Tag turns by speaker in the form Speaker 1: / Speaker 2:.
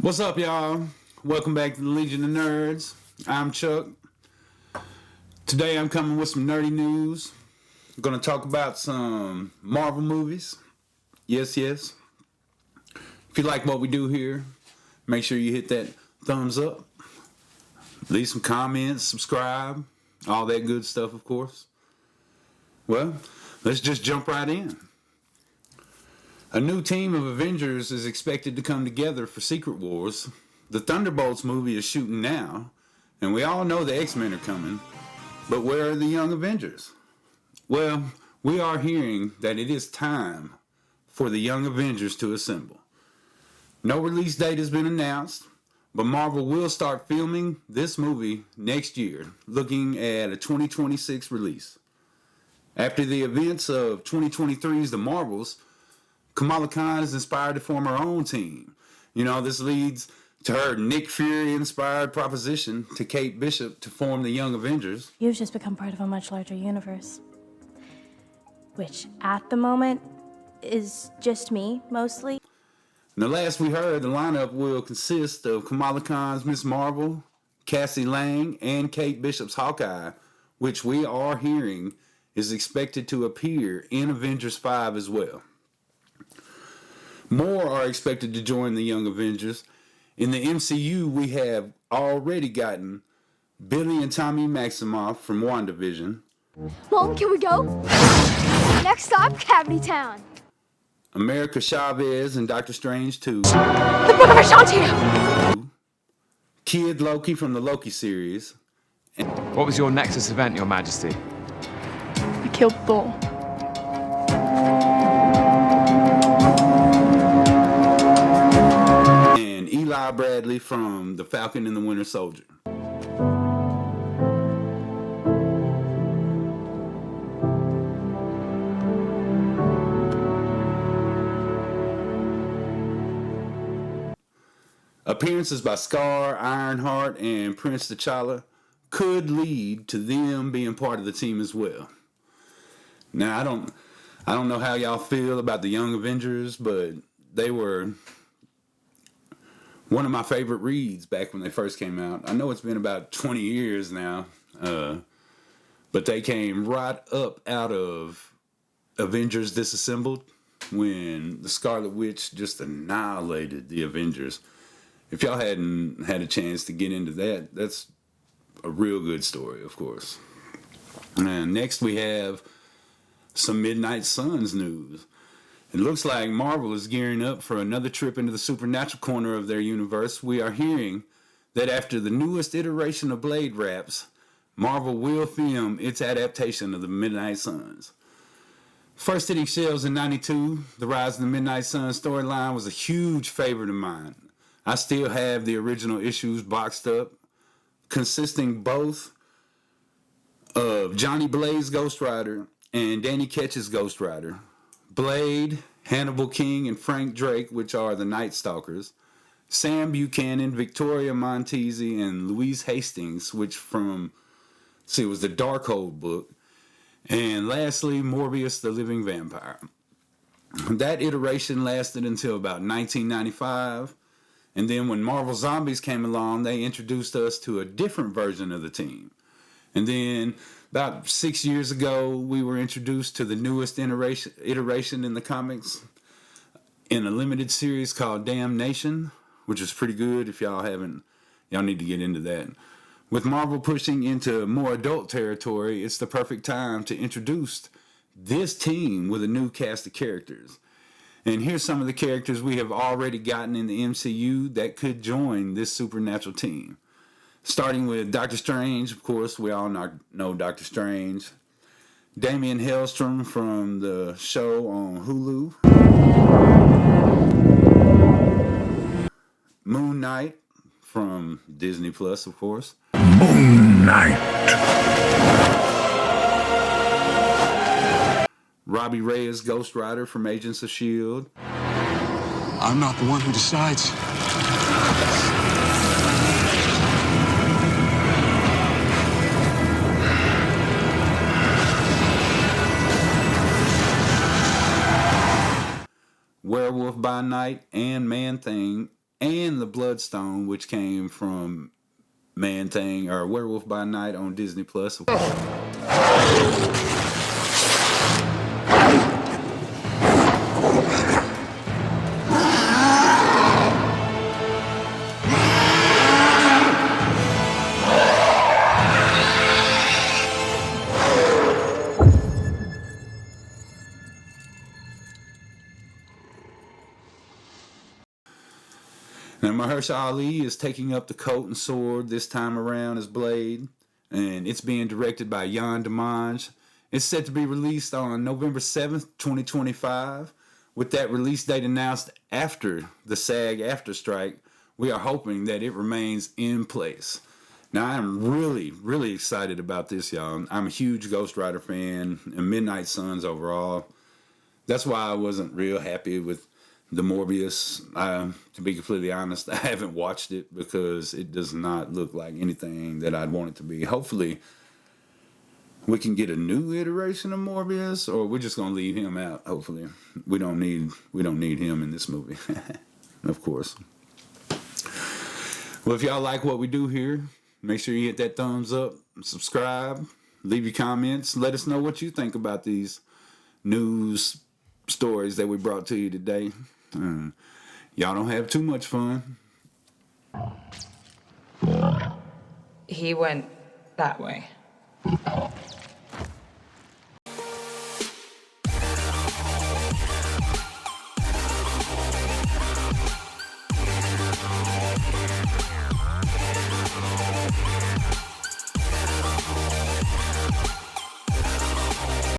Speaker 1: What's up, y'all? Welcome back to the Legion of Nerds. I'm Chuck. Today I'm coming with some nerdy news. I'm going to talk about some Marvel movies. Yes. If you like what we do here, make sure you hit that thumbs up. Leave some comments, subscribe, all that good stuff, of course. Well, let's just jump right in. A new team of Avengers is expected to come together for Secret Wars. The Thunderbolts movie is shooting now, and we all know the X-Men are coming. But where are the Young Avengers? Well, we are hearing that it is time for the Young Avengers to assemble. No release date has been announced, but Marvel will start filming this movie next year, looking at a 2026 release. After the events of 2023's The Marvels, Kamala Khan is inspired to form her own team. This leads to her Nick Fury-inspired proposition to Kate Bishop to form the Young Avengers.
Speaker 2: You've just become part of a much larger universe, which at the moment is just me, mostly.
Speaker 1: The last we heard, the lineup will consist of Kamala Khan's Ms. Marvel, Cassie Lang, and Kate Bishop's Hawkeye, which we are hearing is expected to appear in Avengers 5 as well. More are expected to join the Young Avengers. In the MCU, we have already gotten Billy and Tommy Maximoff from WandaVision.
Speaker 3: Mom, can we go? Next stop, Cavity Town.
Speaker 1: America Chavez and Doctor Strange 2.
Speaker 3: The Book of Ashanti.
Speaker 1: Kid Loki from the Loki series.
Speaker 4: What was your Nexus event, Your Majesty?
Speaker 3: I killed Thor.
Speaker 1: Eli Bradley from The Falcon and the Winter Soldier. Appearances by Scar, Ironheart, and Prince T'Challa could lead to them being part of the team as well. Now, I don't know how y'all feel about the Young Avengers, but they were one of my favorite reads back when they first came out. I know it's been about 20 years now, but they came right up out of Avengers Disassembled when the Scarlet Witch just annihilated the Avengers. If y'all hadn't had a chance to get into that, that's a real good story, of course. And next we have some Midnight Suns news. It looks like Marvel is gearing up for another trip into the supernatural corner of their universe. We are hearing that after the newest iteration of Blade wraps, Marvel will film its adaptation of the Midnight Suns. First hitting shelves in '92, the Rise of the Midnight Suns storyline was a huge favorite of mine. I still have the original issues boxed up, consisting both of Johnny Blaze Ghost Rider and Danny Ketch's Ghost Rider. Blade, Hannibal King, and Frank Drake, which are the Night Stalkers. Sam Buchanan, Victoria Montesi, and Louise Hastings, which was the Darkhold book. And lastly, Morbius the Living Vampire. That iteration lasted until about 1995. And then when Marvel Zombies came along, they introduced us to a different version of the team. And then about 6 years ago, we were introduced to the newest iteration in the comics in a limited series called Damnation, which is pretty good. If y'all haven't, y'all need to get into that. With Marvel pushing into more adult territory, it's the perfect time to introduce this team with a new cast of characters. And here's some of the characters we have already gotten in the MCU that could join this supernatural team. Starting with Doctor Strange, of course, we all know Doctor Strange. Damian Hellstrom from the show on Hulu. Moon Knight from Disney Plus, of course.
Speaker 5: Moon Knight.
Speaker 1: Robbie Reyes, Ghost Rider from Agents of S.H.I.E.L.D.
Speaker 5: I'm not the one who decides.
Speaker 1: Werewolf by Night and Man-Thing and the Bloodstone, which came from Man Thing or Werewolf by Night on Disney Plus. Now, Mahershala Ali is taking up the coat and sword this time around as Blade, and it's being directed by Yann Dimanche. It's set to be released on November 7th, 2025. With that release date announced after the SAG-AFTRA strike, we are hoping that it remains in place. Now, I'm really, really excited about this, y'all. I'm a huge Ghost Rider fan and Midnight Suns overall. That's why I wasn't real happy with the Morbius. To be completely honest, I haven't watched it because it does not look like anything that I'd want it to be. Hopefully, we can get a new iteration of Morbius, or we're just gonna leave him out. Hopefully, we don't need him in this movie, of course. Well, if y'all like what we do here, make sure you hit that thumbs up, subscribe, leave your comments, let us know what you think about these news stories that we brought to you today. Y'all don't have too much fun.
Speaker 6: He went that way.